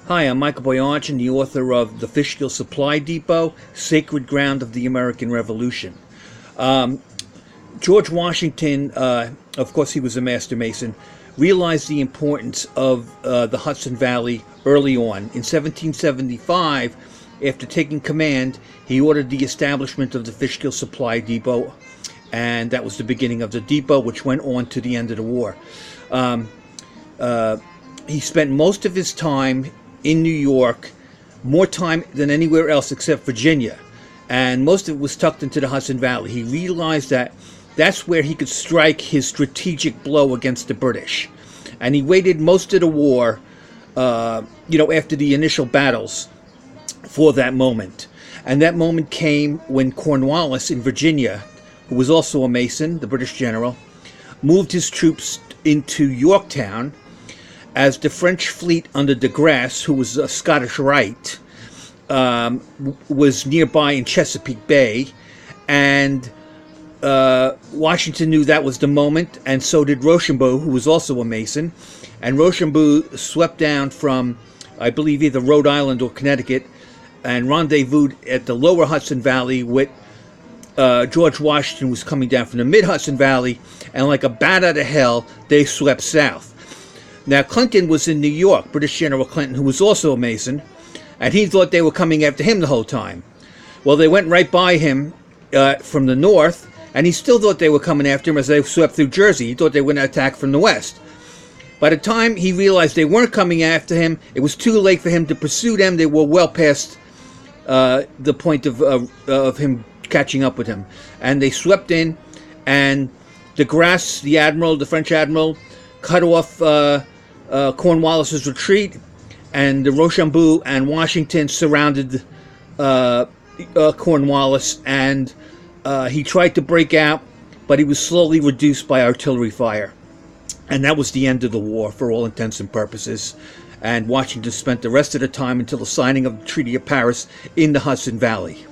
Hi, I'm Michael Boyajian, the author of The Fishkill Supply Depot, Sacred Ground of the American Revolution. George Washington, of course he was a master mason, realized the importance of the Hudson Valley early on. In 1775, after taking command, he ordered the establishment of the Fishkill Supply Depot, and that was the beginning of the depot, which went on to the end of the war. He spent most of his time in New York, more time than anywhere else except Virginia, and most of it was tucked into the Hudson Valley. He realized that that's where he could strike his strategic blow against the British, and he waited most of the war, after the initial battles, for that moment. And that moment came when Cornwallis in Virginia, who was also a Mason, the British general, moved his troops into Yorktown, as the French fleet under de Grasse, who was a Scottish Rite, was nearby in Chesapeake Bay, and Washington knew that was the moment, and so did Rochambeau, who was also a Mason. And Rochambeau swept down from, I believe, either Rhode Island or Connecticut, and rendezvoused at the lower Hudson Valley with George Washington, was coming down from the mid-Hudson Valley, and like a bat out of hell, they swept south. Now, Clinton was in New York, British General Clinton, who was also a Mason, and he thought they were coming after him the whole time. Well, they went right by him from the north, and he still thought they were coming after him as they swept through Jersey. He thought they were going to attack from the west. By the time he realized they weren't coming after him, it was too late for him to pursue them. They were well past the point of him catching up with him. And they swept in, and de Grasse, the admiral, the French admiral, cut off Cornwallis's retreat, and the Rochambeau and Washington surrounded Cornwallis, and he tried to break out, but he was slowly reduced by artillery fire. And that was the end of the war for all intents and purposes. And Washington spent the rest of the time until the signing of the Treaty of Paris in the Hudson Valley.